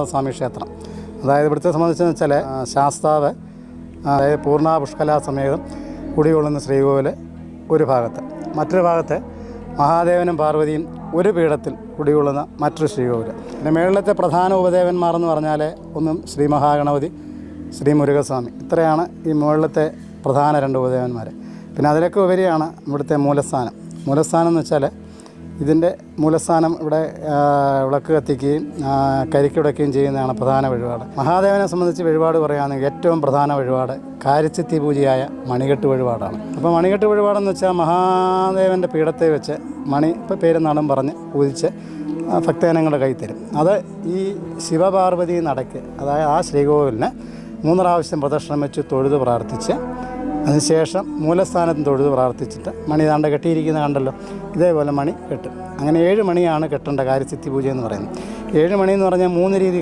സ്വാമി ക്ഷേത്രം. അതായത് ഇവിടുത്തെ സംബന്ധിച്ചെന്ന് വെച്ചാൽ ശാസ്താവ് അതായത് പൂർണ്ണ പുഷ്കലാ സമേതം കുടികൊള്ളുന്ന ശ്രീകോവിൽ ഒരു ഭാഗത്ത്, മറ്റൊരു ഭാഗത്ത് മഹാദേവനും പാർവതിയും ഒരു പീഠത്തിൽ കുടികൊള്ളുന്ന മറ്റൊരു ശ്രീകോവിൽ. പിന്നെ മേളിലത്തെ പ്രധാന ഉപദേവന്മാർ എന്ന് പറഞ്ഞാൽ ഒന്നും ശ്രീ മഹാഗണപതി, ശ്രീ മുരുകസ്വാമി, ഇത്രയാണ് ഈ മുകളിലത്തെ പ്രധാന രണ്ട് ഉപദേവന്മാർ. പിന്നെ അതിലൊക്കെ ഉപരിയാണ് ഇവിടുത്തെ മൂലസ്ഥാനം. മൂലസ്ഥാനം എന്ന് വെച്ചാൽ ഇതിൻ്റെ മൂലസ്ഥാനം ഇവിടെ വിളക്ക് കത്തിക്കുകയും കരിക്കുടയ്ക്കുകയും ചെയ്യുന്നതാണ് പ്രധാന വഴിപാട്. മഹാദേവനെ സംബന്ധിച്ച് വഴിപാട് പറയുകയാണെങ്കിൽ ഏറ്റവും പ്രധാന വഴിപാട് കാരിച്ചിത്തി പൂജയായ മണികെട്ട് വഴിപാടാണ്. അപ്പോൾ മണികെട്ട് വഴിപാടെന്ന് വെച്ചാൽ മഹാദേവൻ്റെ പീഠത്തെ വെച്ച് മണി ഇപ്പോൾ പേരും നാടും പറഞ്ഞ് പൂജിച്ച് ഭക്തജനങ്ങളുടെ കൈ തരും. അത് ഈ ശിവപാർവതി നടയ്ക്ക്, അതായത് ആ ശ്രീകോവിലിന് 3 പ്രാവശ്യം പ്രദക്ഷിണം വെച്ച് തൊഴുത് പ്രാർത്ഥിച്ച് അതിനുശേഷം മൂലസ്ഥാനത്ത് തൊഴുത് പ്രാർത്ഥിച്ചിട്ട് മണി താണ്ട കെട്ടിയിരിക്കുന്ന കണ്ടല്ലോ, ഇതേപോലെ മണി കെട്ടും. അങ്ങനെ 7 മണിയാണ് കെട്ടേണ്ട കാരിസിദ്ധി പൂജ എന്ന് പറയുന്നത്. 7 മണി എന്ന് പറഞ്ഞാൽ 3 രീതി